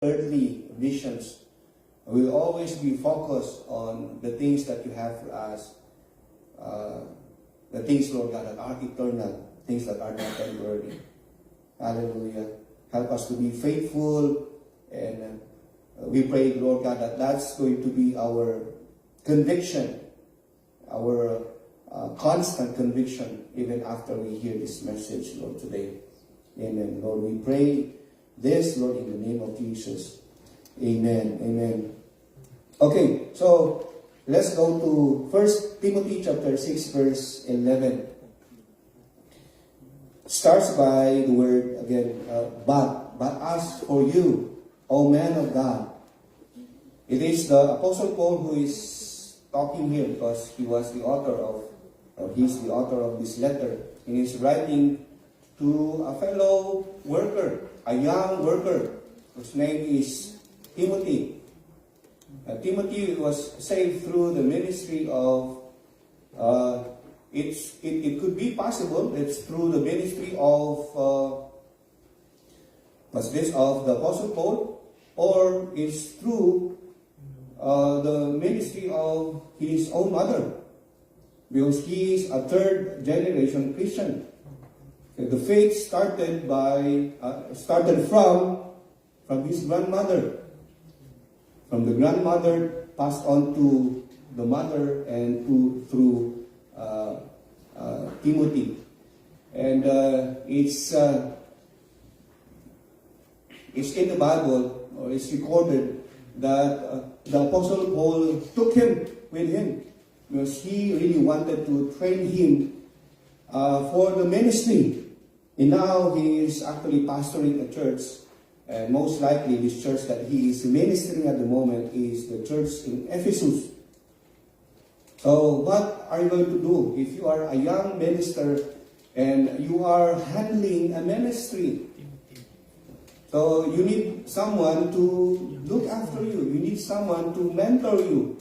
earthly visions. We'll always be focused on the things that you have for us, the things, Lord God, that are eternal, things that are not temporary. Hallelujah. Help us to be faithful, and we pray, Lord God, that that's going to be our conviction, our constant conviction, even after we hear this message, Lord, today. Amen. Lord, we pray this, Lord, in the name of Jesus. Amen. Amen. Okay, so let's go to 1 Timothy chapter 6, verse 11. Starts by the word again, but as for you, O man of God. It is the Apostle Paul who is talking here because he was the author of, or he's the author of this letter. And he's writing to a fellow worker, a young worker, whose name is Timothy. Timothy was saved through the ministry of, it could be possible, it's through the ministry of, of the Apostle Paul, or it's through the ministry of his own mother, because he is a third generation Christian. The faith started from his grandmother. From the grandmother passed on to the mother and through Timothy. And it's in the Bible, or it's recorded that the Apostle Paul took him with him because he really wanted to train him for the ministry. And now he is actually pastoring a church. And most likely this church that he is ministering at the moment is the church in Ephesus. So what are you going to do if you are a young minister and you are handling a ministry? So you need someone to look after you. You need someone to mentor you.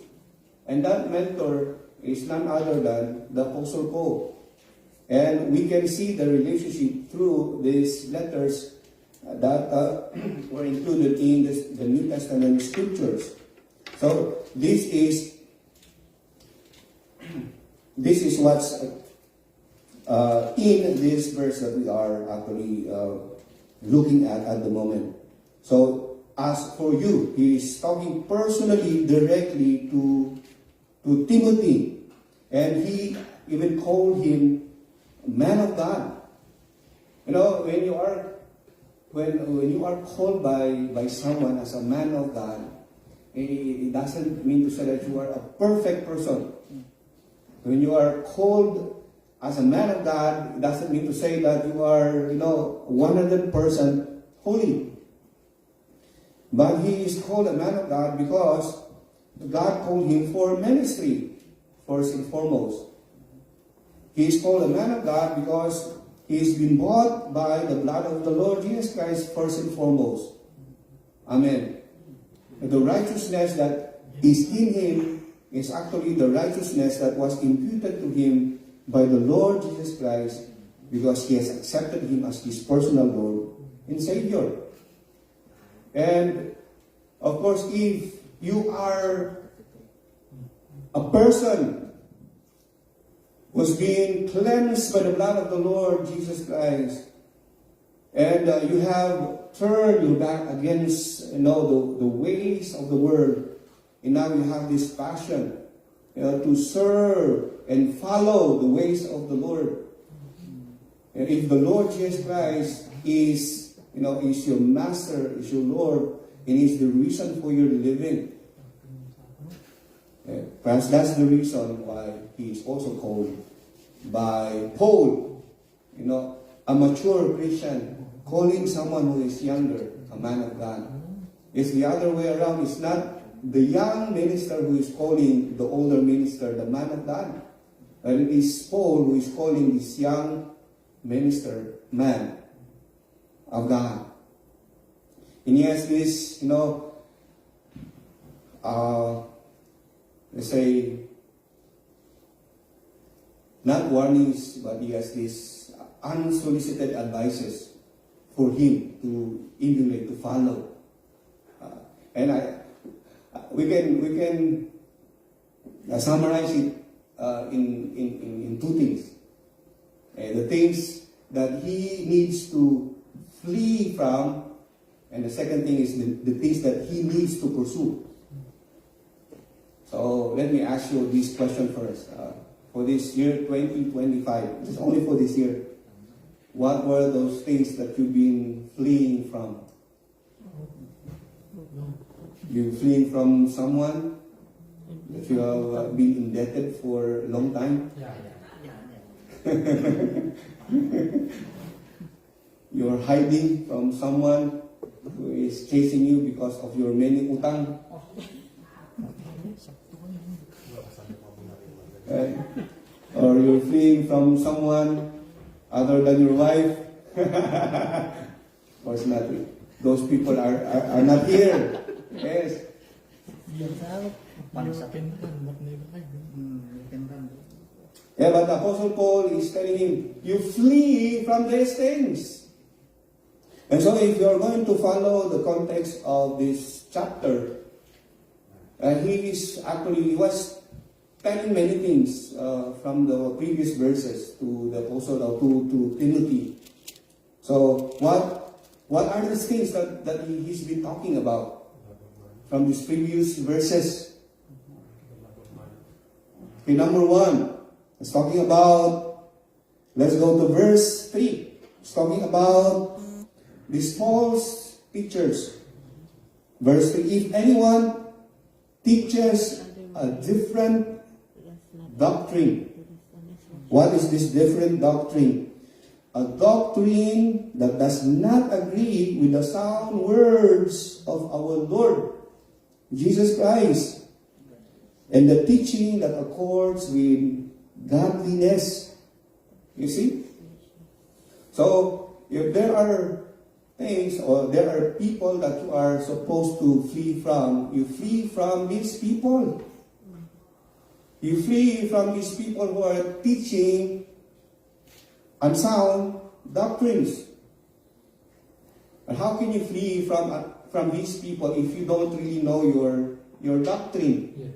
And that mentor is none other than the Apostle Paul. And we can see the relationship through these letters that were included in the New Testament scriptures. So this is what's in this verse that we are actually looking at the moment. So as for you, he is talking personally, directly to Timothy, and he even called him man of God. You know, when you are called by someone as a man of God, it doesn't mean to say that you are a perfect person. When you are called as a man of God, it doesn't mean to say that you are, 100% holy. But he is called a man of God because God called him for ministry, first and foremost. He is called a man of God because he has been bought by the blood of the Lord Jesus Christ, first and foremost. Amen. And the righteousness that is in him is actually the righteousness that was imputed to him by the Lord Jesus Christ, because he has accepted him as his personal Lord and Savior. And of course, if you are a person was being cleansed by the blood of the Lord Jesus Christ, and you have turned your back against the ways of the world, and now you have this passion to serve and follow the ways of the Lord. And if the Lord Jesus Christ is your master, is your Lord, and is the reason for your living, perhaps that's the reason why he is also called by Paul, a mature Christian, calling someone who is younger a man of God. It's the other way around. It's not the young minister who is calling the older minister the man of God, but it is Paul who is calling this young minister man of God. And he has this, let's say, not warnings, but he has these unsolicited advices for him to emulate, to follow. And we can summarize it in two things. The things that he needs to flee from, and the second thing is the things that he needs to pursue. So let me ask you this question first. For this year 2025, just only for this year, what were those things that you've been fleeing from? You're fleeing from someone that you have been indebted for a long time? You're hiding from someone who is chasing you because of your many utang. Or you're fleeing from someone other than your wife. Of course not. Those people are not here. Yes. Yeah, but the Apostle Paul is telling him, you flee from these things. And so if you're going to follow the context of this chapter, he was telling many things from the previous verses to the apostle to Timothy. So what are these things that he's been talking about from these previous verses? Okay, number one, it's talking about, let's go to verse 3. It's talking about these false teachers. Verse 3, if anyone teaches a different doctrine. What is this different doctrine? A doctrine that does not agree with the sound words of our Lord Jesus Christ and the teaching that accords with godliness. You see? So, if there are things or there are people that you are supposed to flee from, you flee from these people. You flee from these people who are teaching unsound doctrines. And how can you flee from these people if you don't really know your doctrine?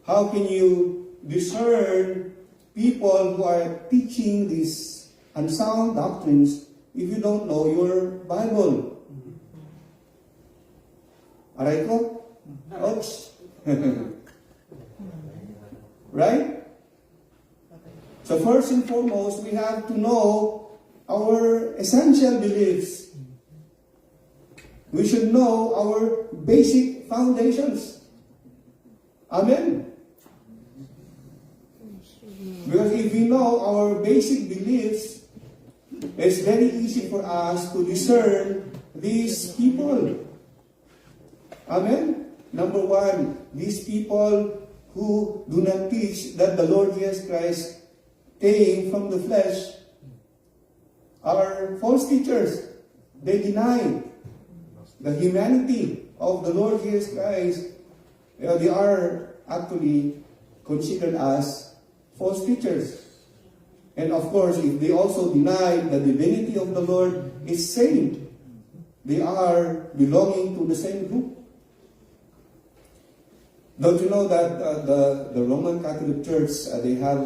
How can you discern people who are teaching these unsound doctrines if you don't know your Bible? Aray ko? Oops. Right? So first and foremost, we have to know our essential beliefs. We should know our basic foundations. Amen? Because if we know our basic beliefs, it's very easy for us to discern these people. Amen? Number one, these people who do not teach that the Lord Jesus Christ came from the flesh are false teachers. They deny the humanity of the Lord Jesus Christ. They are actually considered as false teachers. And of course, if they also deny the divinity of the Lord is same, they are belonging to the same group. Don't you know that the Roman Catholic Church, they have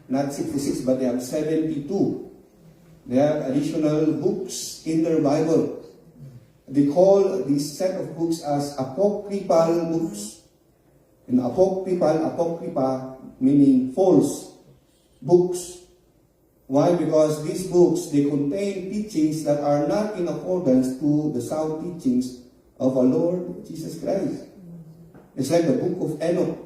not 66, but they have 72. They have additional books in their Bible. They call this set of books as apocryphal books. And apocrypha meaning false books. Why? Because these books, they contain teachings that are not in accordance to the sound teachings of our Lord Jesus Christ. It's like the book of Enoch.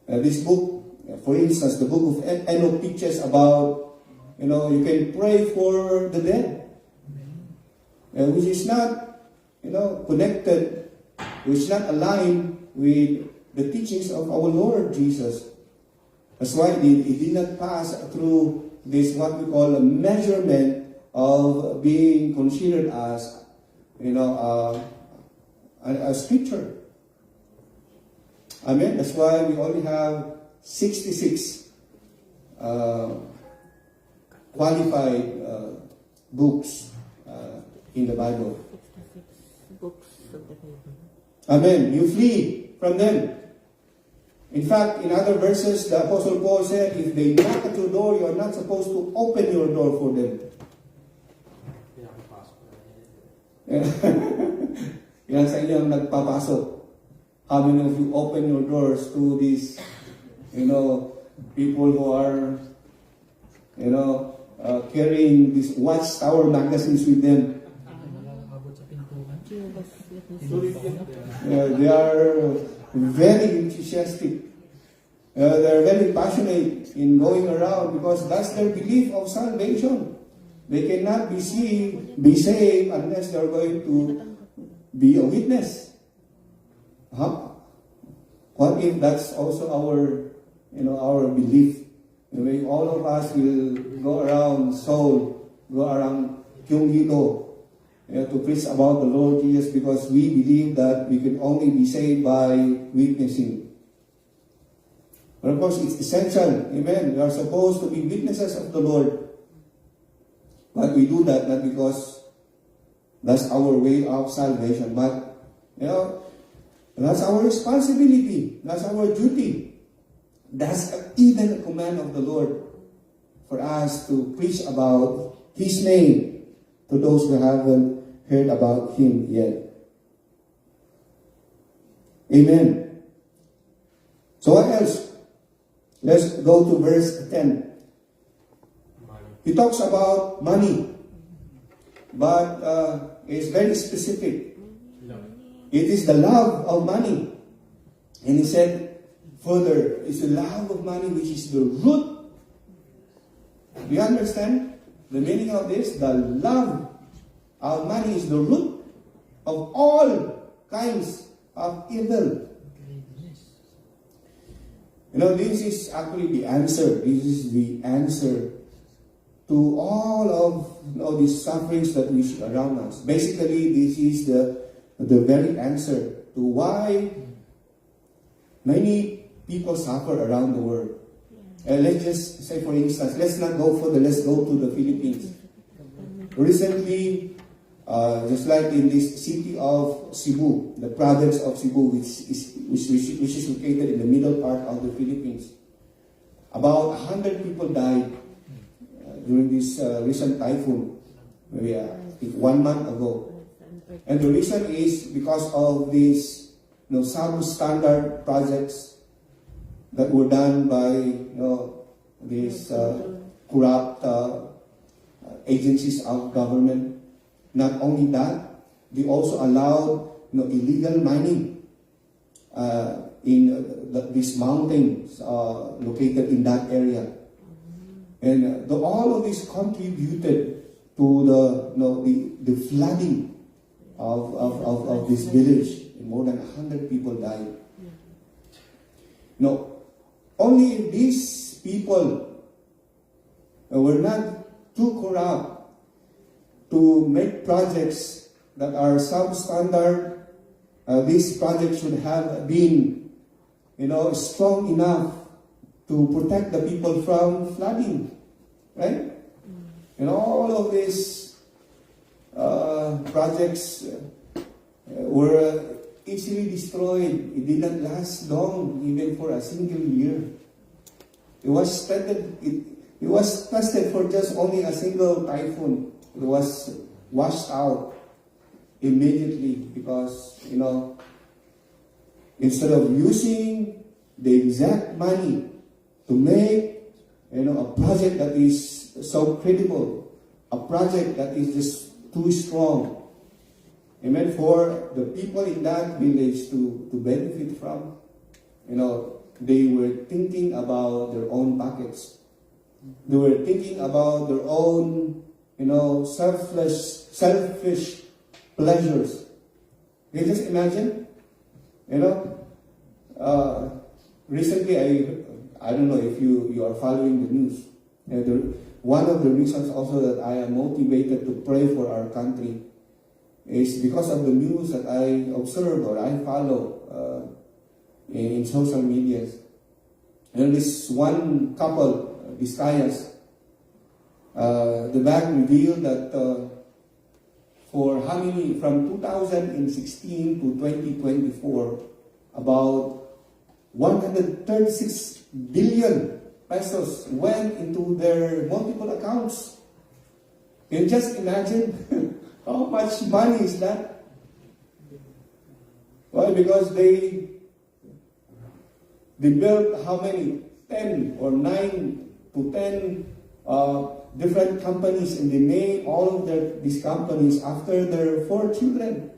This book, for instance, the book of Enoch teaches about, you can pray for the dead. Which is not, connected, which is not aligned with the teachings of our Lord Jesus. That's why it did not pass through this, what we call a measurement of being considered as, a scripture. Amen. That's why we only have 66 qualified books in the Bible. Amen. You flee from them. In fact, in other verses, the Apostle Paul said, if they knock at your door, you are not supposed to open your door for them. Yan sa inyong nagpapasok. How many of you open your doors to these, people who are, carrying these Watchtower magazines with them? They are very enthusiastic. They're very passionate in going around because that's their belief of salvation. They cannot be saved unless they're going to be a witness. What if that's also our belief? Maybe all of us will go around Seoul, go around Gyeonggi-do, to preach about the Lord Jesus because we believe that we can only be saved by witnessing. But of course, it's essential. Amen. We are supposed to be witnesses of the Lord. But we do that not because that's our way of salvation, but that's our responsibility. That's our duty. That's even a command of the Lord for us to preach about His name to those who haven't heard about Him yet. Amen. So what else? Let's go to verse 10. He talks about money, but it's very specific. It is the love of money. And he said further, it's the love of money which is the root. Do you understand the meaning of this? The love of money is the root of all kinds of evil. This is actually the answer. This is the answer to all of these sufferings that we see around us. Basically, this is the very answer to why many people suffer around the world. Let's just say, for instance, let's go to the Philippines. Recently, just like in this city of Cebu, the province of Cebu, which is located in the middle part of the Philippines, about 100 people died during this recent typhoon, maybe 1 month ago. And the reason is because of these substandard projects that were done by these corrupt agencies of government. Not only that, they also allowed illegal mining in these mountains located in that area. And all of this contributed to the flooding of this village. More than 100 people died. Only if these people were not too corrupt to make projects that are substandard, these projects should have been, strong enough to protect the people from flooding, right? All of these projects were easily destroyed. It did not last long, even for a single year. It was tested for just only a single typhoon. It was washed out immediately because, instead of using the exact money to make, a project that is so credible, a project that is just too strong, amen, for the people in that village to benefit from, they were thinking about their own pockets. They were thinking about their own, selfish pleasures. Can you just imagine? Recently, I don't know if you are following the news. One of the reasons also that I am motivated to pray for our country is because of the news that I observe or I follow in social media. And this one couple, Visayas, the bank revealed that for how many, from 2016 to 2024, about 136 billion pesos went into their multiple accounts. Can you just imagine how much money is that? Well, because they built how many? 10 or 9 to 10 different companies, and they named all of these companies after their 4 children.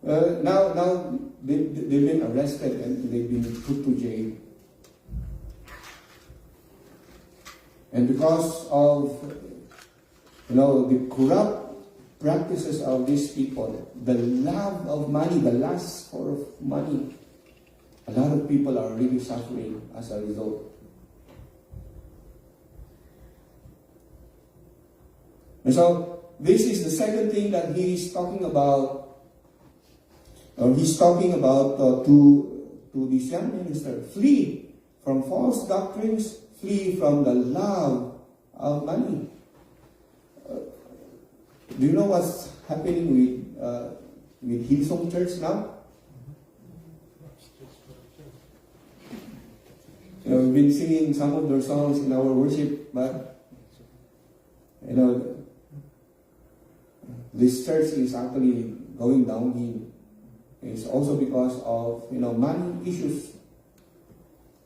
Now they've been arrested and they've been put to jail. And because of the corrupt practices of these people, the love of money, the lust for money, a lot of people are really suffering as a result. And so this is the second thing that he's talking about. He's talking about to this young minister: flee from false doctrines, flee from the love of money. Do you know what's happening with Hillsong Church now? We've been singing some of their songs in our worship, but this church is actually going downhill. It's also because of money issues.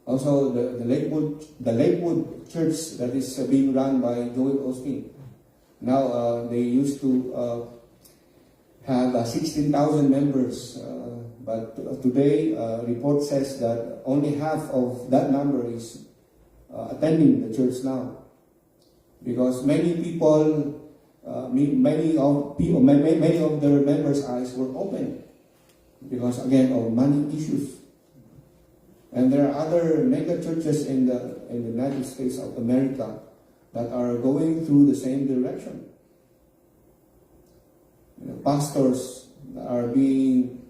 Also, the Lakewood Church that is being run by Joel Osteen. Now they used to have 16,000 members, but today report says that only half of that number is attending the church now, because many people, many of their members' eyes were open because again of money issues. And there are other mega churches in the United States of America that are going through the same direction. Pastors are being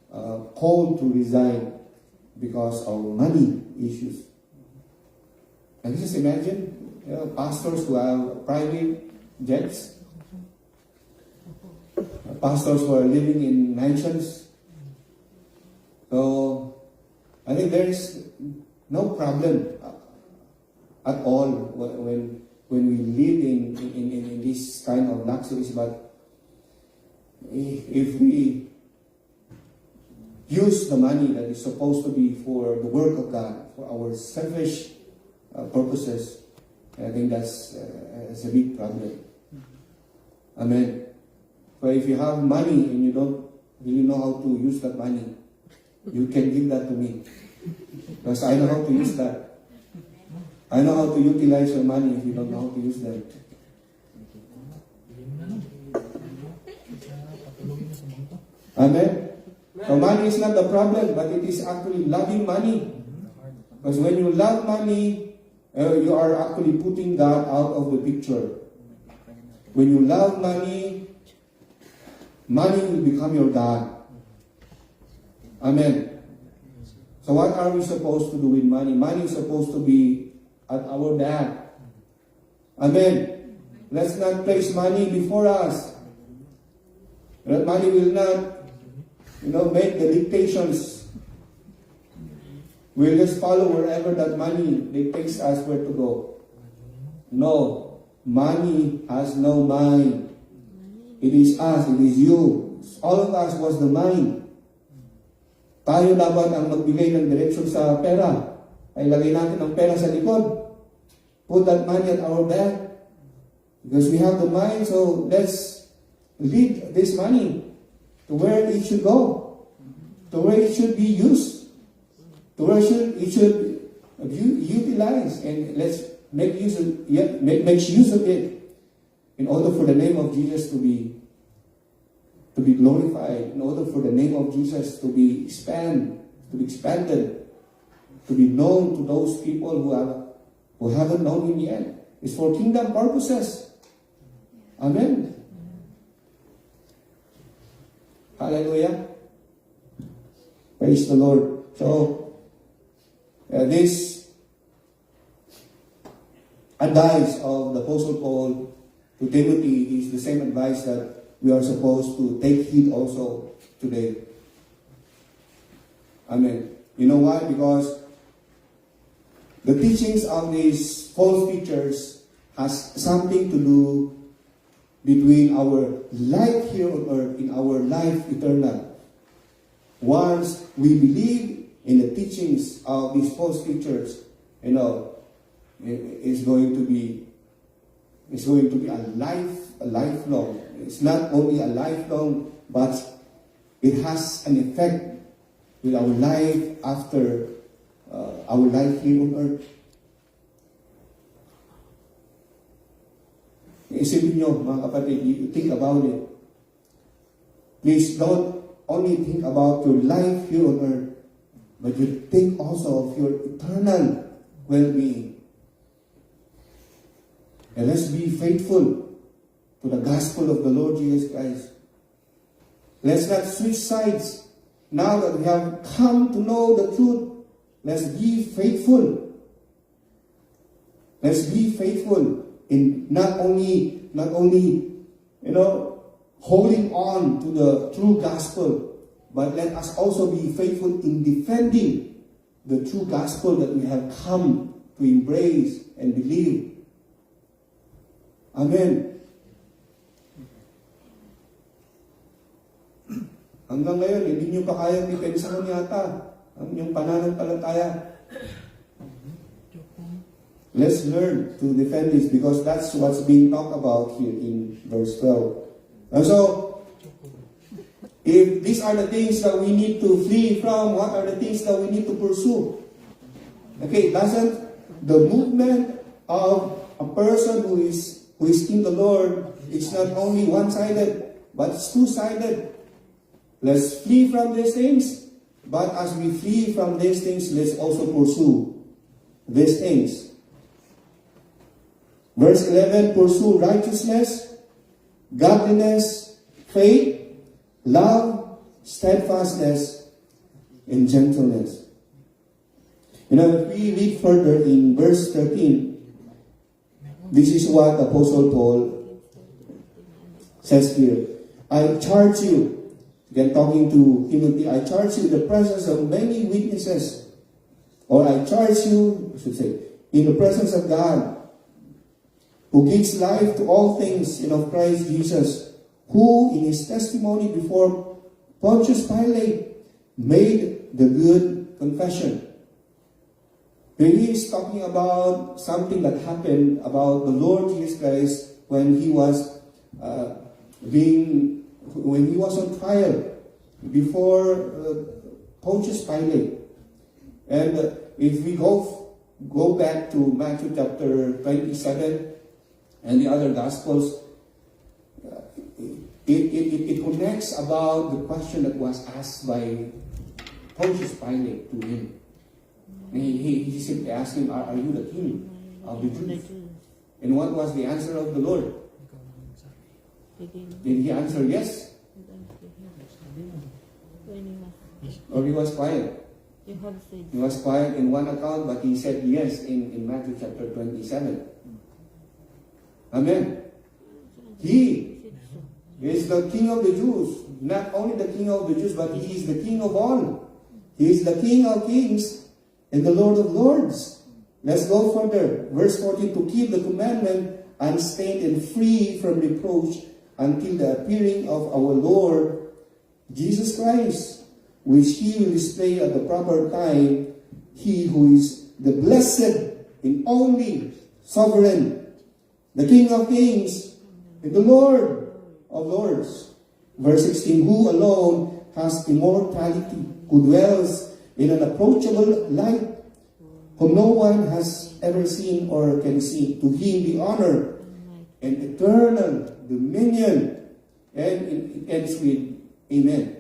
called to resign because of money issues. And just imagine pastors who have private jets, pastors who are living in mansions. So I think there is no problem at all when we live in this kind of luxuries. But if we use the money that is supposed to be for the work of God, for our selfish purposes, I think that's a big problem. Amen. But if you have money and you don't really know how to use that money, you can give that to me, because I know how to use that. I know how to utilize your money if you don't know how to use them. Amen. So money is not the problem, but it is actually loving money. Because when you love money, you are actually putting God out of the picture. When you love money, money will become your God. Amen. So what are we supposed to do with money? Money is supposed to be at our back. Amen. Let's not place money before us. That money will not, make the dictations. We'll just follow wherever that money dictates us where to go. No. Money has no mind. It is us. It is you. All of us was the mind. Tayo dapat ang magbigay ng direksyon sa pera. Ay lagay natin ang pera sa likod. Put that money at our back. Because we have the mind, so let's lead this money to where it should go. To where it should be used. To where it should utilize. And let's make use of it in order for the name of Jesus to be glorified, in order for the name of Jesus to be expanded, to be known to those people who haven't known Him yet. It's for kingdom purposes. Amen. Hallelujah. Praise the Lord. So, this advice of the Apostle Paul to Timothy is the same advice that we are supposed to take heed also today. Amen. You know why? Because the teachings of these false teachers has something to do between our life here on earth in our life eternal. Once we believe in the teachings of these false teachers, it's going to be a lifelong. It's not only a lifelong, but it has an effect with our life after our life here on earth. Isipin nyo, mga kapatid, you think about it. Please don't only think about your life here on earth, but you think also of your eternal well-being. And let's be faithful to the gospel of the Lord Jesus Christ. Let's not switch sides. Now that we have come to know the truth, let's be faithful. Let's be faithful in not only holding on to the true gospel, but let us also be faithful in defending the true gospel that we have come to embrace and believe. Amen. Hanggang ngayon, hindi nyo pa kayang depensahan yata ang inyong pananampalataya. Let's learn to defend this because that's what's being talked about here in verse 12. And so, if these are the things that we need to flee from, what are the things that we need to pursue? Okay, doesn't the movement of a person who is in the Lord, it's not only one-sided, but it's two-sided. Let's flee from these things, but as we flee from these things, let's also pursue these things. Verse 11, pursue righteousness, godliness, faith, love, steadfastness, and gentleness. If we read further in verse 13, this is what Apostle Paul says here. I charge you, again talking to Timothy, I charge you in the presence of many witnesses, or I charge you, I should say, in the presence of God, who gives life to all things, and of Christ Jesus, who in his testimony before Pontius Pilate made the good confession. He is talking about something that happened about the Lord Jesus Christ when he was on trial before Pontius Pilate. And if we go back to Matthew chapter 27 and the other Gospels, it connects about the question that was asked by Pontius Pilate to him. He simply asked him, are you the king of the Jews? And what was the answer of the Lord? Did he answer yes? Or he was quiet? He was quiet in one account, but he said yes in Matthew chapter 27. Amen. He is the King of the Jews. Not only the King of the Jews, but he is the King of all. He is the King of kings and the Lord of lords. Let's go further. Verse 14, to keep the commandment unstained and free from reproach until the appearing of our Lord Jesus Christ, which he will display at the proper time, he who is the blessed and only sovereign, the King of kings and the Lord of lords. Verse 16, who alone has immortality, who dwells in an approachable light, whom no one has ever seen or can see. To him be honor and eternal dominion. And it ends with Amen.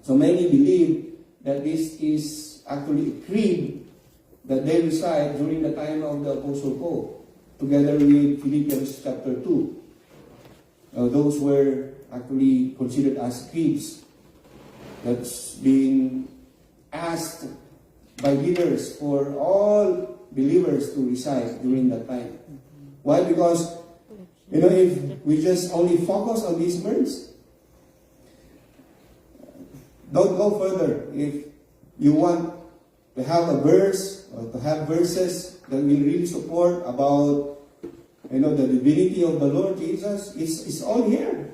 So many believe that this is actually a creed that they recite during the time of the Apostle Paul, together with Philippians chapter 2. Those were actually considered as creeds that's being asked by leaders for all believers to recite during that time. Why? Because, If we just only focus on these words, don't go further. If you want to have a verse or to have verses that will really support about the divinity of the Lord Jesus, it's all here.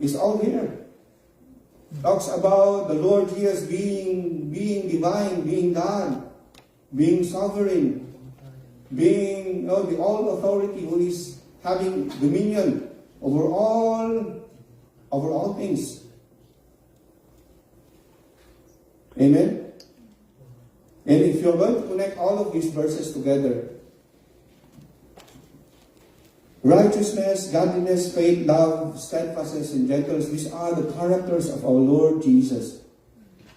It's all here. Talks about the Lord Jesus being divine, being God, being sovereign, being the all authority who is having dominion over all things. Amen? And if you're going to connect all of these verses together, righteousness, godliness, faith, love, steadfastness, and gentleness, these are the characters of our Lord Jesus.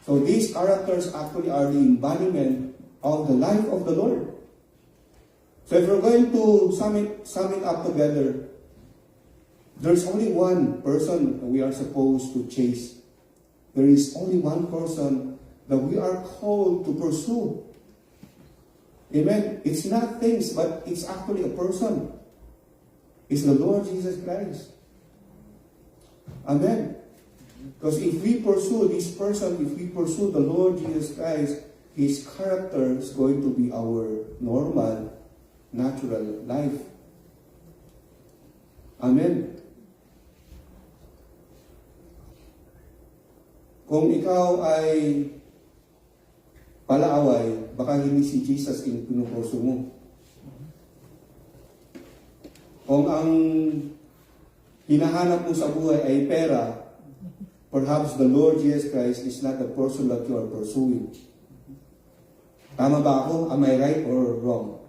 So these characters actually are the embodiment of the life of the Lord. So if we're going to sum it up together, there's only one person that we are supposed to chase. There is only one person that we are called to pursue. Amen? It's not things, but it's actually a person. It's the Lord Jesus Christ. Amen? Because if we pursue this person, if we pursue the Lord Jesus Christ, His character is going to be our normal, natural life. Amen? Kung ikaw ay palaaway, baka hindi si Jesus yung pinupurso mo. Kung ang hinahanap mo sa buhay ay pera, perhaps the Lord Jesus Christ is not the person that you are pursuing. Tama ba ako? Am I right or wrong?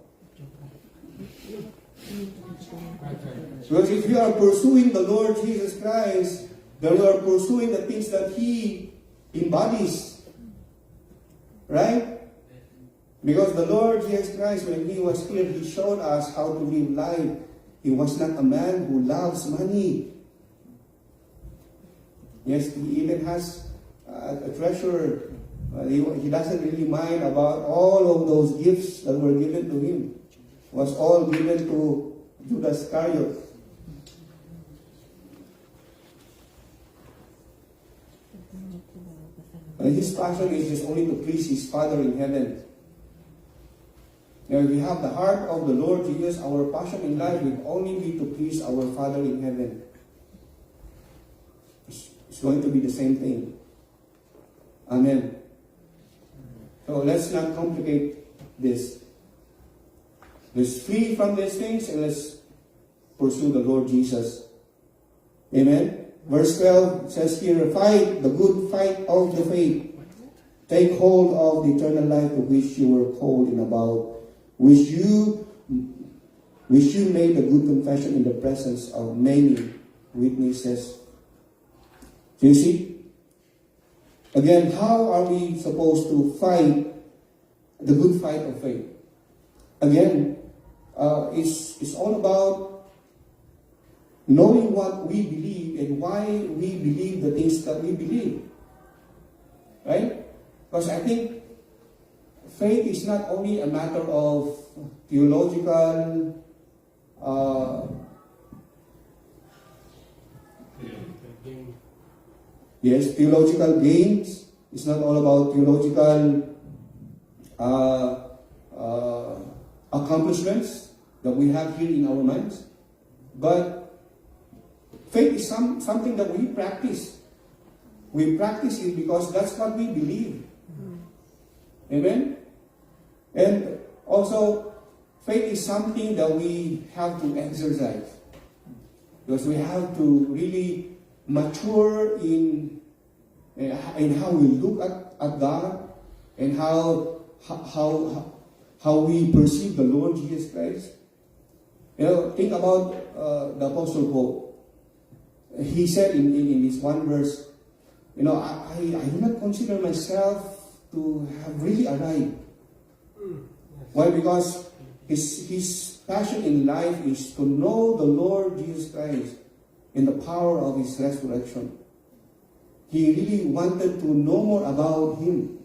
Because if you are pursuing the Lord Jesus Christ, then you are pursuing the things that He embodies. Right? Because the Lord Jesus Christ, when He was here, He showed us how to live life. He was not a man who loves money. Yes, He even has a treasure. He doesn't really mind about all of those gifts that were given to Him. It was all given to Judas Iscariot. And His passion is just only to please His Father in heaven. Now, if we have the heart of the Lord Jesus, our passion in life will only be to please our Father in heaven. It's going to be the same thing. Amen. So let's not complicate this. Let's flee from these things and let's pursue the Lord Jesus. Amen. Verse 12 says here, fight the good fight of the faith. Take hold of the eternal life to which you were called and about which you made a good confession in the presence of many witnesses. Do you see? Again, how are we supposed to fight the good fight of faith? Again, it's all about knowing what we believe and why we believe the things that we believe. Right? Because I think faith is not only a matter of theological theological gains. It's not all about theological accomplishments that we have here in our minds. But faith is something that we practice. We practice it because that's what we believe. Amen? And also, faith is something that we have to exercise. Because we have to really mature in how we look at God and how we perceive the Lord Jesus Christ. Think about the Apostle Paul. He said in this one verse, I do not consider myself to have really arrived. Why? Because his passion in life is to know the Lord Jesus Christ in the power of His resurrection. He really wanted to know more about Him.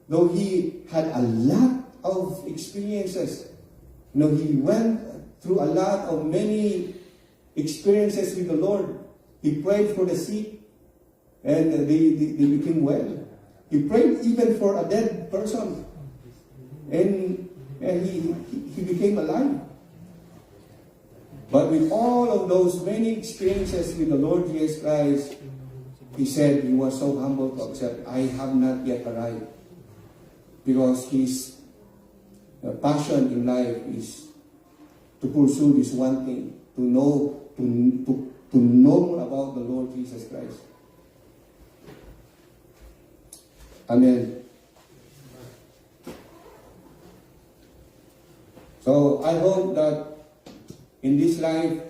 Though he had a lot of experiences. He went through a lot of many experiences with the Lord. He prayed for the sick, and they became well. He prayed even for a dead person, and he became alive. But with all of those many experiences with the Lord Jesus Christ, he said he was so humble to accept, I have not yet arrived. Because his passion in life is to pursue this one thing, to know more about the Lord Jesus Christ. Amen. So I hope that in this life,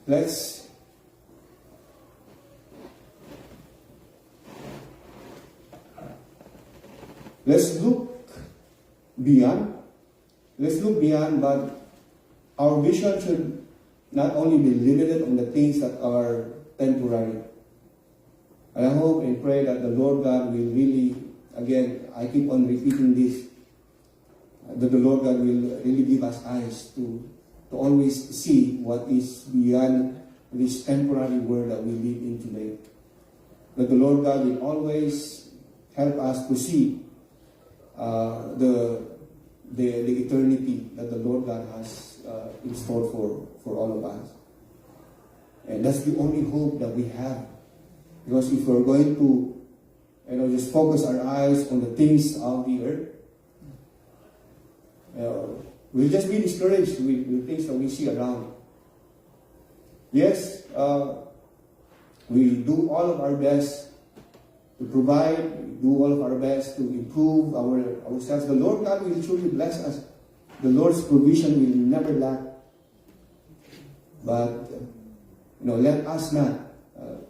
let's look beyond. Let's look beyond, but our vision should not only be limited on the things that are temporary. And I hope and pray that the Lord God will really, again, I keep on repeating this, that the Lord God will really give us eyes to always see what is beyond this temporary world that we live in today. That the Lord God will always help us to see the eternity that the Lord God has in store for all of us. And that's the only hope that we have. Because if we're going to just focus our eyes on the things of the earth, we'll just be discouraged with the things that we see around. Yes, we do all of our best to provide, we do all of our best to improve ourselves. The Lord God will truly bless us. The Lord's provision will never lack. But, let us not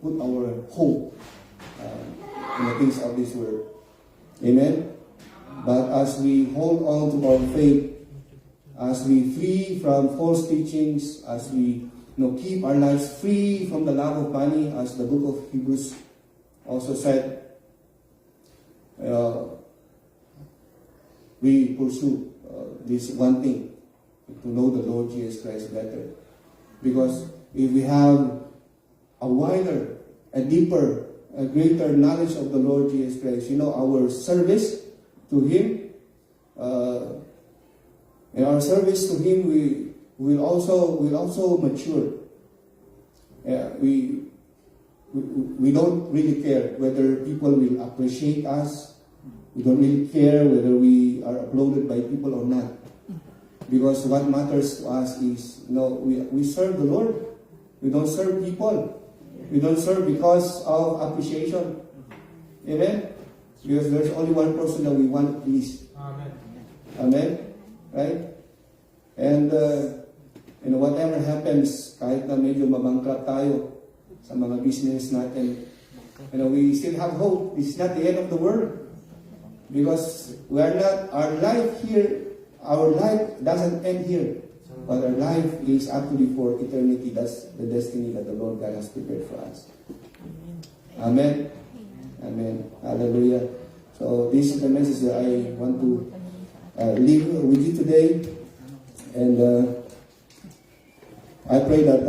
put our hope in the things of this world. Amen? But as we hold on to our faith, as we flee from false teachings, as we keep our lives free from the love of money, as the book of Hebrews also said, we pursue this one thing, to know the Lord Jesus Christ better. Because if we have a wider, a deeper, a greater knowledge of the Lord Jesus Christ, our service to Him, in our service to Him, we will also mature. We don't really care whether people will appreciate us. We don't really care whether we are applauded by people or not. Because what matters to us is, we serve the Lord. We don't serve people. We don't serve because of appreciation. Amen? Because there's only one person that we want to please. Amen. Amen? Right? And, whatever happens, kahit na medyo mabankrupt tayo sa mga business natin, we still have hope. It's not the end of the world. Because our life doesn't end here. But our life is actually for eternity. That's the destiny that the Lord God has prepared for us. Amen. Amen. Hallelujah. So this is the message that I want to leave with you today. And I pray that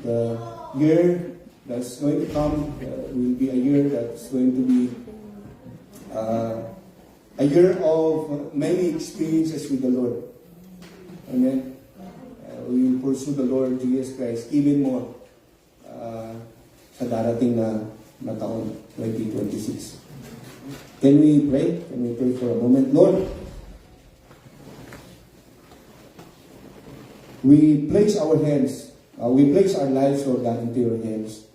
the year that's going to come will be a year that's going to be a year of many experiences with the Lord. Amen. We will pursue the Lord Jesus Christ even more sa darating na taon, 2026. Can we pray? Can we pray for a moment? Lord, we place our hands, we place our lives, Lord God, into your hands.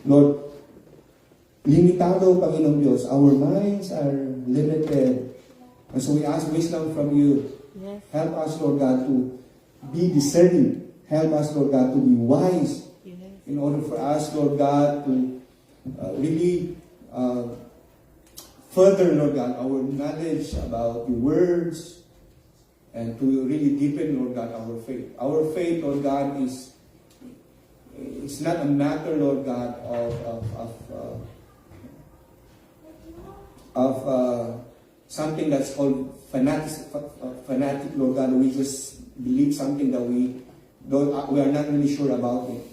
Lord, limitado, Panginoon Diyos, our minds are limited. And so we ask wisdom from you. Yes. Help us, Lord God, to be discerning. Help us, Lord God, to be wise. Yes. In order for us, Lord God, to really further, Lord God, our knowledge about your words and to really deepen, Lord God, our faith. Our faith, Lord God, it's not a matter, Lord God, of something that's called fanatic, Lord God. We just believe something that we are not really sure about it.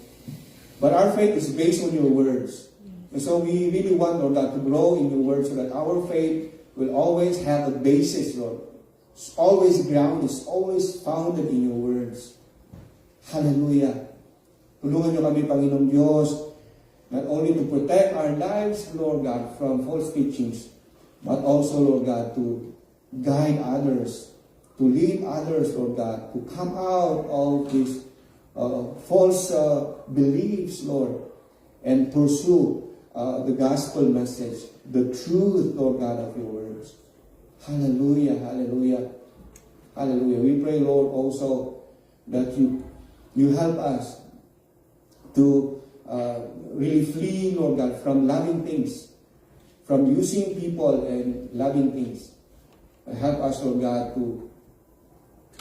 But our faith is based on your words. And so we really want, Lord God, to grow in your words so that our faith will always have a basis, Lord. It's always grounded, it's always founded in your words. Hallelujah. Tulungan niyo kami, Panginoong Diyos, not only to protect our lives, Lord God, from false teachings, but also, Lord God, to guide others, to lead others, Lord God, to come out of these false beliefs, Lord, and pursue the gospel message, the truth, Lord God, of your words. Hallelujah, hallelujah, hallelujah. We pray, Lord, also that you help us to really flee, Lord God, from loving things, from using people and loving things. Help us, Lord God, to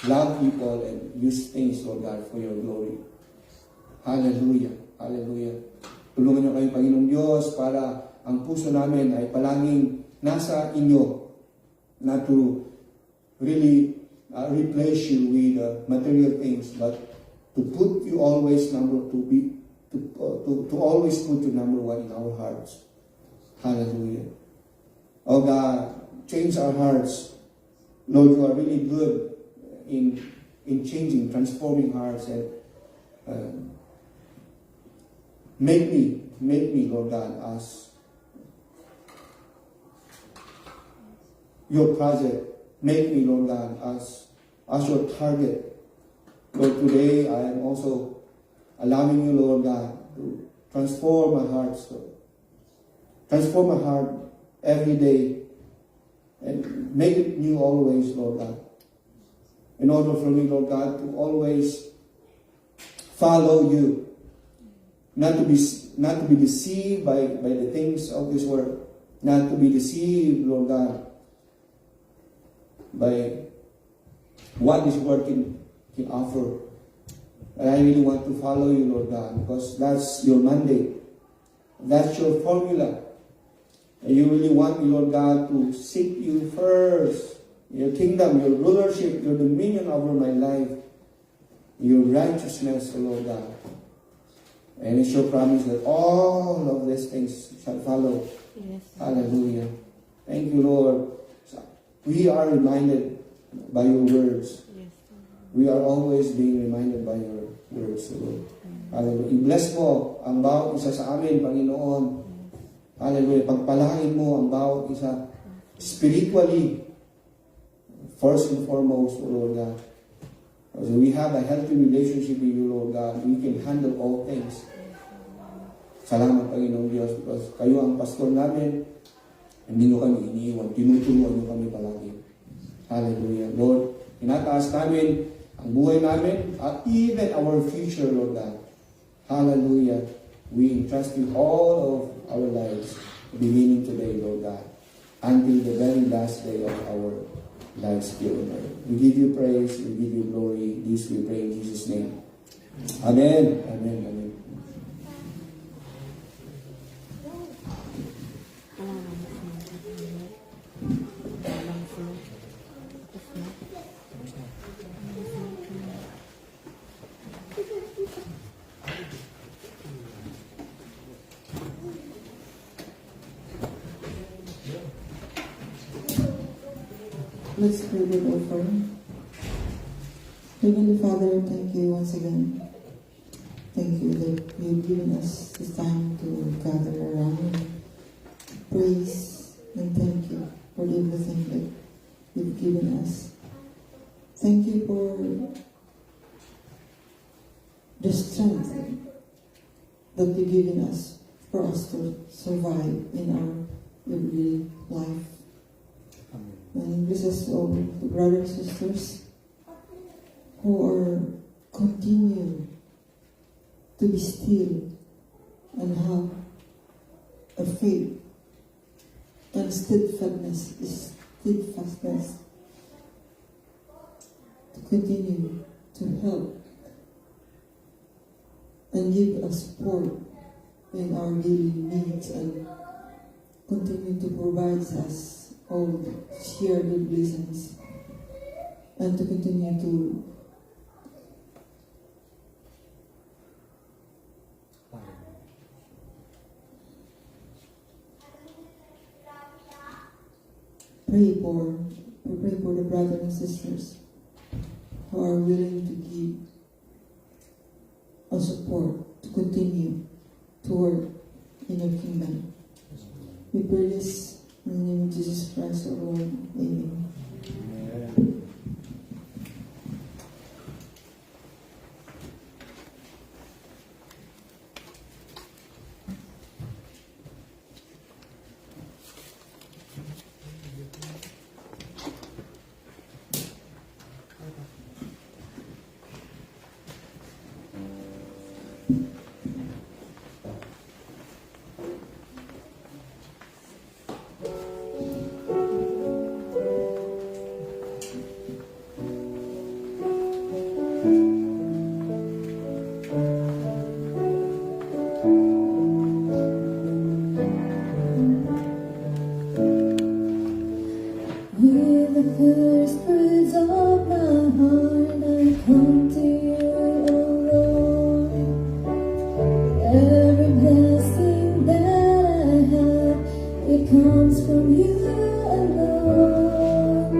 love people and use things, Lord God, for your glory. Hallelujah, hallelujah. Tulungan niyo kayo, Panginoong Diyos, para ang puso namin ay palaging nasa inyo, not to really replace you with material things, but to put you always to always put you number one in our hearts. Hallelujah. Oh God, change our hearts. Lord, you are really good in changing, transforming hearts, and make me, Lord God, as your project. Make me, Lord God, as your target. Lord, today I am also allowing you, Lord God, to transform my heart, Lord. Transform my heart every day and make it new always, Lord God. In order for me, Lord God, to always follow you, not to be deceived by the things of this world, not to be deceived, Lord God, by what this world can offer. And I really want to follow you, Lord God, because that's your mandate. That's your formula. And you really want me, Lord God, to seek you first. Your kingdom, your rulership, your dominion over my life, your righteousness, Lord God. And it's your promise that all of these things shall follow. Yes. Hallelujah. Thank you, Lord. We are reminded by your words. Yes. We are always being reminded by your words, Lord. Hallelujah. I-bless mo ang bawat isa sa amin, Panginoon. Hallelujah. Pagpalain mo ang bawat isa spiritually, first and foremost, Lord God. As we have a healthy relationship with you, Lord God, we can handle all things. Salamat, Panginoong Diyos, because kayo ang pastor namin. Hindi nyo kami iniiwan. Tinuturuan nyo kami palagi. Hallelujah. Lord, tinataas namin ang buhay namin at even our future, Lord God. Hallelujah. We entrust you all of our lives, beginning today, Lord God, until the very last day of our lives here on earth. We give you praise, we give you glory. This we pray in Jesus' name. Amen. Amen. Amen. Let's pray with offering. Heavenly Father, thank you once again. Thank you that you've given us this time to gather around and praise and thank you for everything that you've given us. Thank you for the strength that you've given us for us to survive in our everyday life. And bless us all, the brothers and sisters who are continue to be still and have a faith and steadfastness to continue to help and give us support in our daily needs and continue to provide us all share good blessings and to continue to pray for the brothers and sisters who are willing to give a support to continue to work in your kingdom. We pray this in the name of Jesus Christ, our Lord. Amen. With the first words of my heart, I come to you, O Lord. Every blessing that I have, it comes from you alone.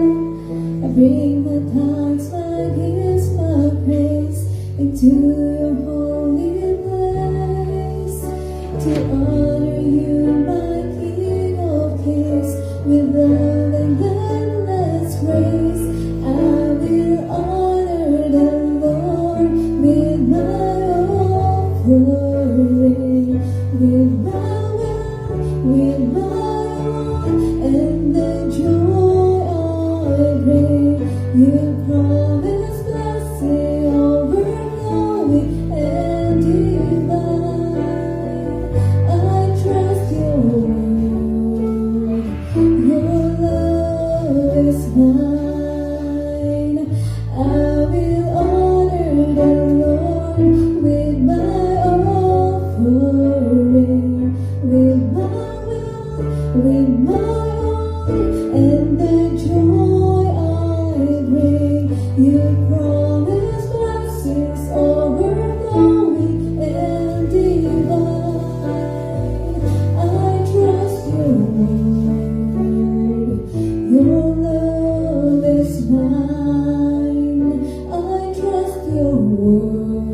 I bring my thanks, my gifts, my praise into your holy place to honor you, my King of Kings, with love and endless grace. I will honor the Lord with my offering, with my will, with my all, and the joy I bring. You promise blessing overflowing and divine. I trust your word. Your love is mine. I will honor the Lord with my offering, with my will, with my all, and the joy I bring. You promise blessings overflowing and divine. I trust your word. Your love is mine. I trust your word.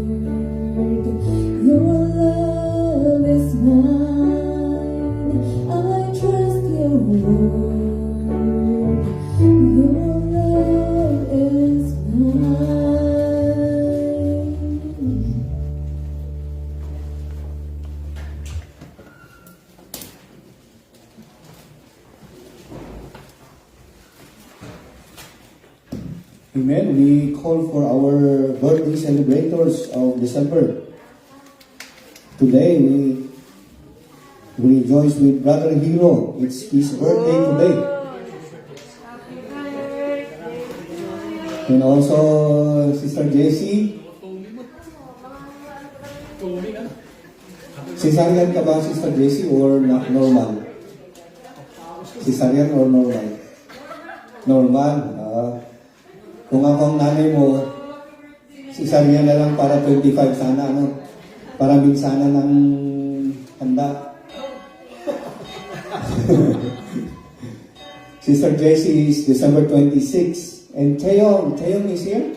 Your love is mine. I trust your word. Your love is mine. Amen. We call for our birthday celebrators of December. Today we rejoice with Brother Hero. It's his birthday today. And also Sister Jessie. Cesarean ka ba, Sister Jessie, or normal? Cesarean or normal? Normal. Kung ako ang nanay mo, cesarean na lang para 25 sana, ano? Para minsana ng handa. Sister Jessie is December 26. And Chayong is here?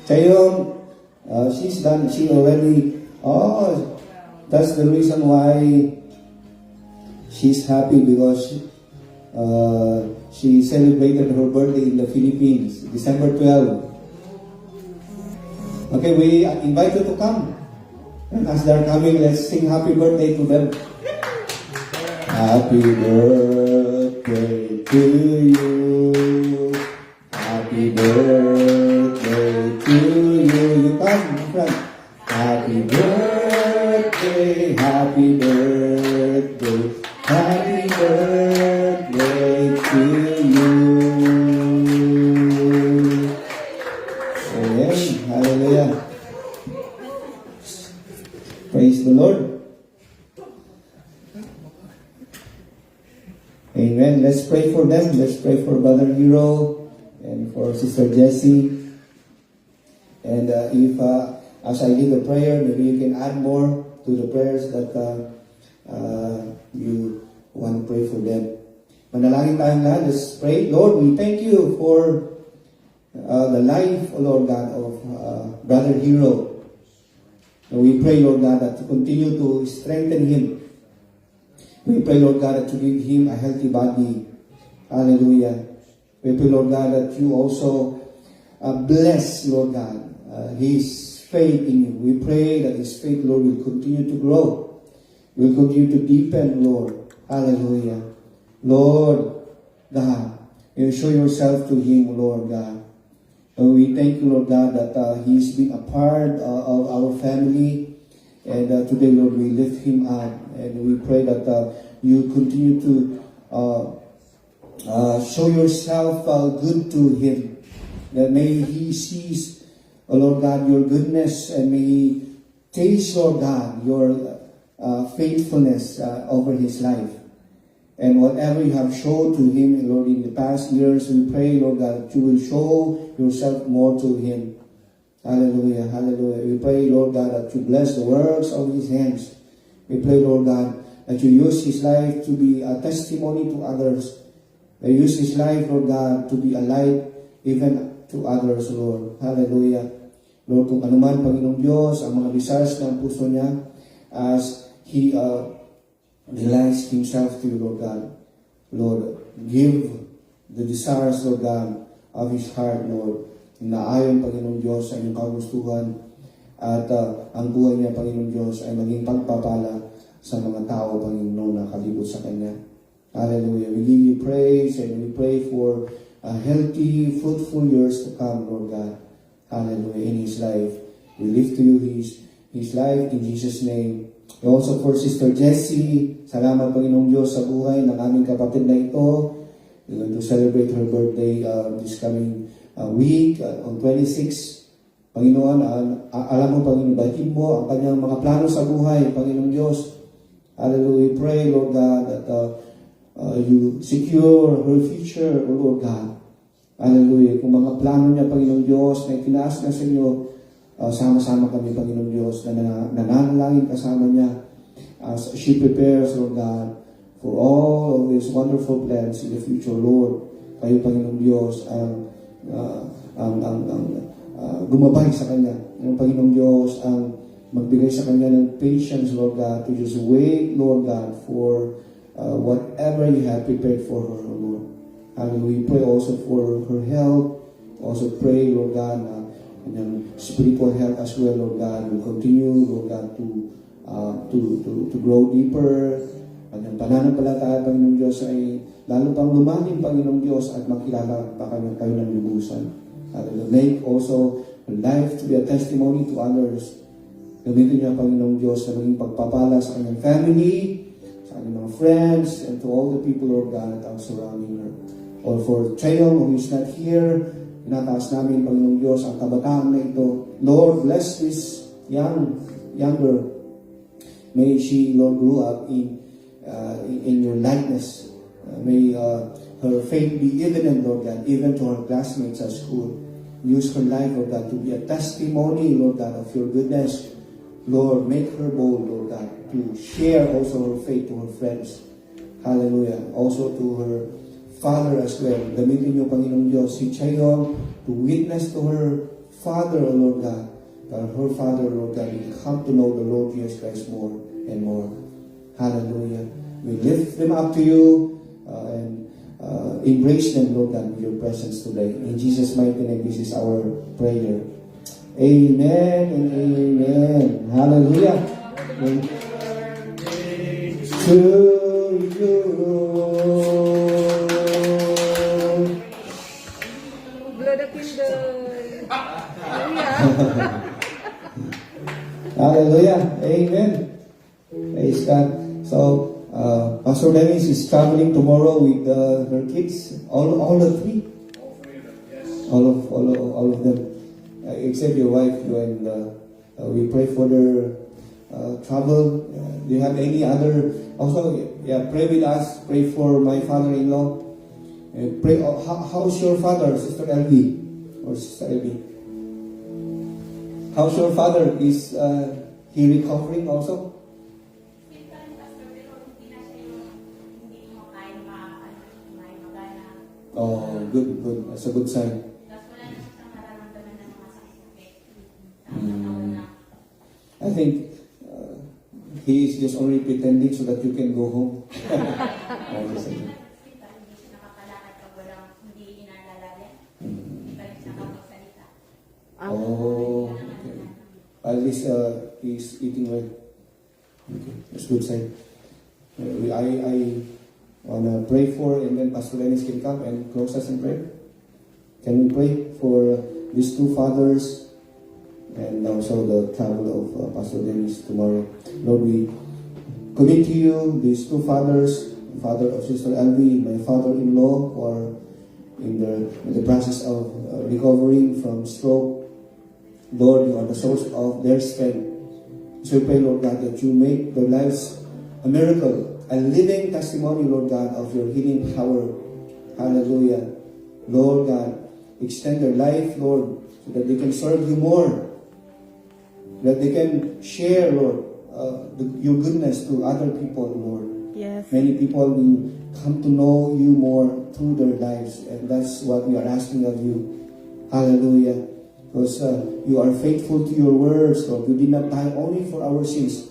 Chayong, she's done, she already, that's the reason why she's happy, because she celebrated her birthday in the Philippines, December 12. Okay, we invite you to come. And as they're coming, let's sing happy birthday to them. Happy birthday to you. Happy birthday to you. You come in front. Happy birthday, happy birthday, happy birthday to you. Amen. Hallelujah. Praise the Lord. Amen. Amen. Let's pray for them. Let's pray for Brother Hero and for Sister Jessie. And if as I lead the prayer, maybe you can add more to the prayers that you want to pray for them. Manalangin tayong lahat. Let's pray. Lord, we thank you for the life, O Lord God, of Brother Hero. And we pray, Lord God, that you continue to strengthen him. We pray, Lord God, that you give him a healthy body. Hallelujah. We pray, Lord God, that you also bless, Lord God, his faith in you. We pray that his faith, Lord, will continue to grow. Will continue to deepen, Lord. Hallelujah. Lord God, you show yourself to him, Lord God. And we thank you, Lord God, that he's been a part of our family. And today, Lord, we lift him up. And we pray that you continue to show yourself good to him. That may he sees, Lord God, your goodness, and may he taste, Lord God, your faithfulness over his life. And whatever you have shown to him, Lord, in the past years, we pray, Lord God, that you will show yourself more to him. Hallelujah, hallelujah. We pray, Lord God, that you bless the works of his hands. We pray, Lord God, that you use his life to be a testimony to others. That you use his life, Lord God, to be a light even to others, Lord. Hallelujah. Lord, kung anuman, Panginoong Diyos, ang mga desires ng puso niya as he relies himself to you, Lord God. Lord, give the desires, Lord God, of his heart, Lord. Naayon, Panginoong Diyos, sa inyong kagustuhan at ang buhay niya, Panginoong Diyos, ay maging pagpapala sa mga tao, Panginoon, na kalibot sa Kanya. Hallelujah. We give you praise and we pray for healthy, fruitful years to come, Lord God. Hallelujah. In his life. We lift to you his life in Jesus' name. And also for Sister Jessie, salamat, Panginoong Diyos, sa buhay ng aming kapatid na ito. We're going to celebrate her birthday this coming week on 26. Panginoon, alam mo, Panginoon, bahin mo ang kanyang mga plano sa buhay, Panginoong Diyos. Hallelujah. We pray, Lord God, that you secure her future, O Lord God. Hallelujah. Kung mga plano niya, Panginoong Diyos, na itinaas na sa inyo, sama-sama kami, Panginoong Diyos, na nananalangin kasama niya as she prepares, Lord God, for all of these wonderful plans in the future, Lord. Kayo, Panginoong Diyos, ang gumabay sa Kanya. Yung Panginoong Diyos ang magbigay sa Kanya ng patience, Lord God, to just wait, Lord God, for whatever you have prepared for her, Lord. And we pray also for her health. Also pray, Lord God, and spiritual health as well, Lord God. Will continue, Lord God, to grow deeper. At ang pananampalataya, Panginoong Diyos, ay lalo pang lumalim, Panginoong Diyos, at makilala pa kayo ng lubusan. At make also her life to be a testimony to others. Gamitin niya, Panginoong Diyos, na maging pagpapala sa kanyang family, sa kanyang mga friends, and to all the people, Lord God, that are surrounding her. Or for Trail, who is not here, inataas namin, Panginoong Diyos, ang kabataan na ito. Lord, bless this younger. May she, Lord, grew up in your likeness. May her faith be evident, Lord God, even to her classmates at school. Use her life, Lord God, to be a testimony, Lord God, of your goodness. Lord, make her bold, Lord God, to share also her faith to her friends. Hallelujah. Also to her father as well. Gamitin niyo, Panginoong Diyos, si Chayong to witness to her father, Lord God, that her father, Lord God, will come to know the Lord Jesus Christ more and more. Hallelujah. We lift them up to you and embrace them, Lord God, with your presence today. In Jesus' mighty name, this is our prayer. Amen and amen. Hallelujah. To you. Blow the candle. Hallelujah. Amen. Praise God. So, Pastor Dennis is traveling tomorrow with her kids, all the three, all of them, except your wife. And we pray for their travel. Do you have any other? Also, yeah, pray with us. Pray for my father-in-law. Pray. How's your father, Sister Elvie or Sister Elvie? How's your father? Is he recovering also? Oh, good, good. That's a good sign. I think he is just only pretending so that you can go home. Oh, okay. At least he's eating well. Okay, that's good sign. I wanna pray for, and then Pastor Dennis can come and close us in prayer. Can we pray for these two fathers and also the travel of Pastor Dennis tomorrow? Lord, we commit to you these two fathers, the father of Sister Elvie, my father-in-law, who are in the process of recovering from stroke. Lord, you are the source of their strength. So we pray, Lord God, that you make their lives a miracle, a living testimony, Lord God, of your healing power. Hallelujah. Lord God, extend their life, Lord, so that they can serve you more. That they can share, Lord, your goodness to other people, Lord. Yes. Many people will come to know you more through their lives, and that's what we are asking of you. Hallelujah. Because you are faithful to your words, Lord. You did not die only for our sins,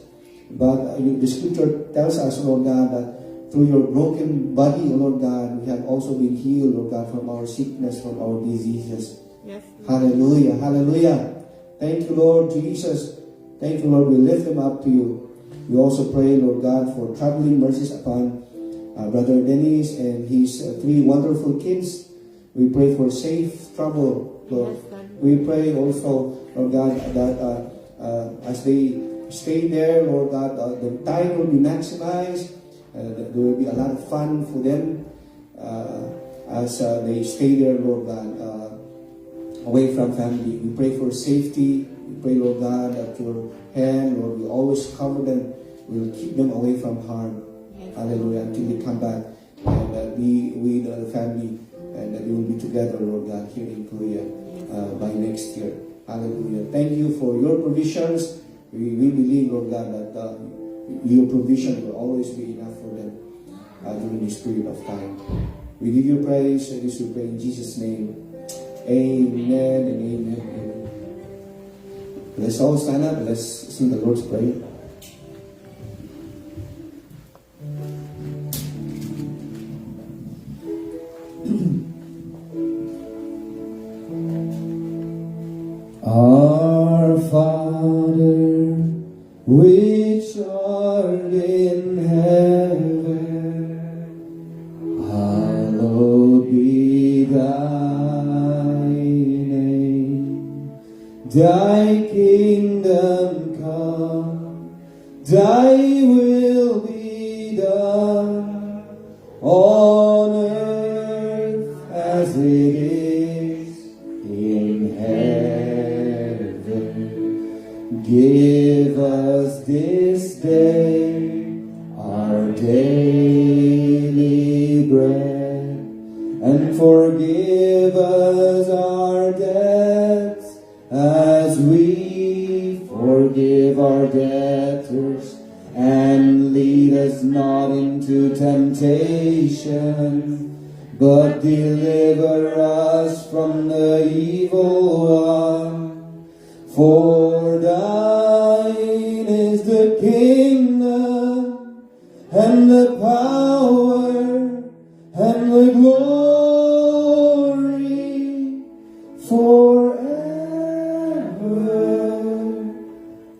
but the scripture tells us, Lord God, that through your broken body, Lord God, we have also been healed, Lord God, from our sickness, from our diseases. Yes. Hallelujah. Hallelujah. Thank you, Lord Jesus. Thank you, Lord. We lift them up to you. We also pray, Lord God, for traveling mercies upon Brother Dennis and his three wonderful kids. We pray for safe travel, Lord. Yes, Lord. We pray also, Lord God, that as they stay there, Lord God, the time will be maximized. There will be a lot of fun for them as they stay there, Lord God, away from family. We pray for safety. We pray, Lord God, that your hand, Lord, will always cover them. Will keep them away from harm. Yes. Hallelujah. Until they come back and be with the family, and that we will be together, Lord God, here in Korea by next year. Hallelujah. Thank you for your provisions. We believe, Lord God, that your provision will always be enough for them during this period of time. We give you praise, and this we pray in Jesus' name. Amen and amen. Let's all stand up. Let's sing the Lord's Prayer. Our Father, which art in heaven, hallowed be thy name. Thy kingdom come, thy will be done on earth as it is in heaven. Give us this day our daily bread, and forgive us our debts as we forgive our debtors. And lead us not into temptation, but deliver us from the evil one. For thine is the kingdom, and the power, and the glory, forever.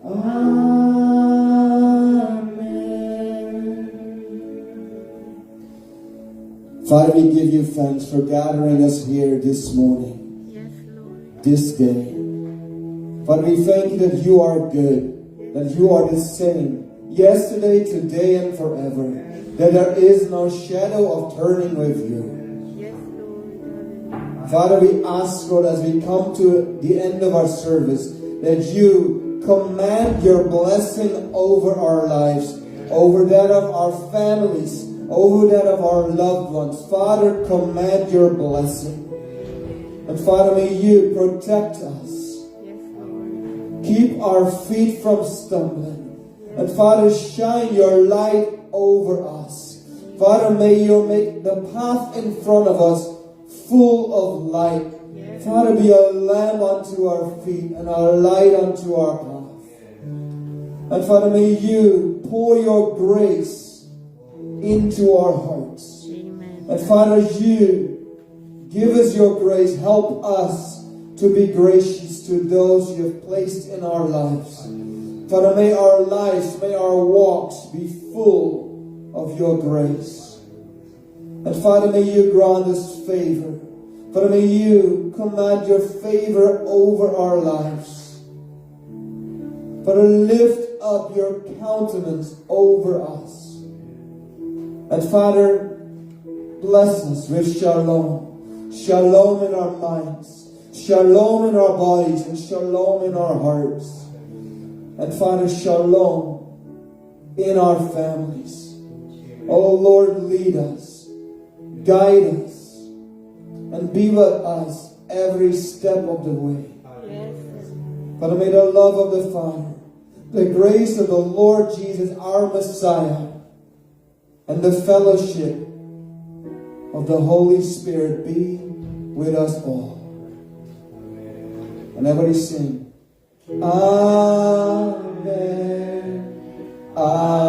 Amen. Father, we give you thanks for gathering us here this morning, Yes, Lord. this day. Father, we thank you that you are good, that you are the same, yesterday, today, and forever, that there is no shadow of turning with you. Yes, Lord. Father, we ask, Lord, as we come to the end of our service, that you command your blessing over our lives, over that of our families, over that of our loved ones. Father, command your blessing. And Father, may you protect us. Keep our feet from stumbling. And Father, shine your light over us. Father, may you make the path in front of us full of light. Father, be a lamp unto our feet and a light unto our path. And Father, may you pour your grace into our hearts. And Father, you give us your grace. Help us to be gracious to those you have placed in our lives. Father, may our lives, may our walks be full of your grace. And Father, may you grant us favor. Father, may you command your favor over our lives. Father, lift up your countenance over us. And Father, bless us with shalom. Shalom in our minds, shalom in our bodies, and shalom in our hearts. And Father, shalom in our families. Oh Lord, lead us, guide us, and be with us every step of the way. Father, may the love of the Father, the grace of the Lord Jesus, our Messiah, and the fellowship of the Holy Spirit be with us all. And everybody sing, Amen. Amen.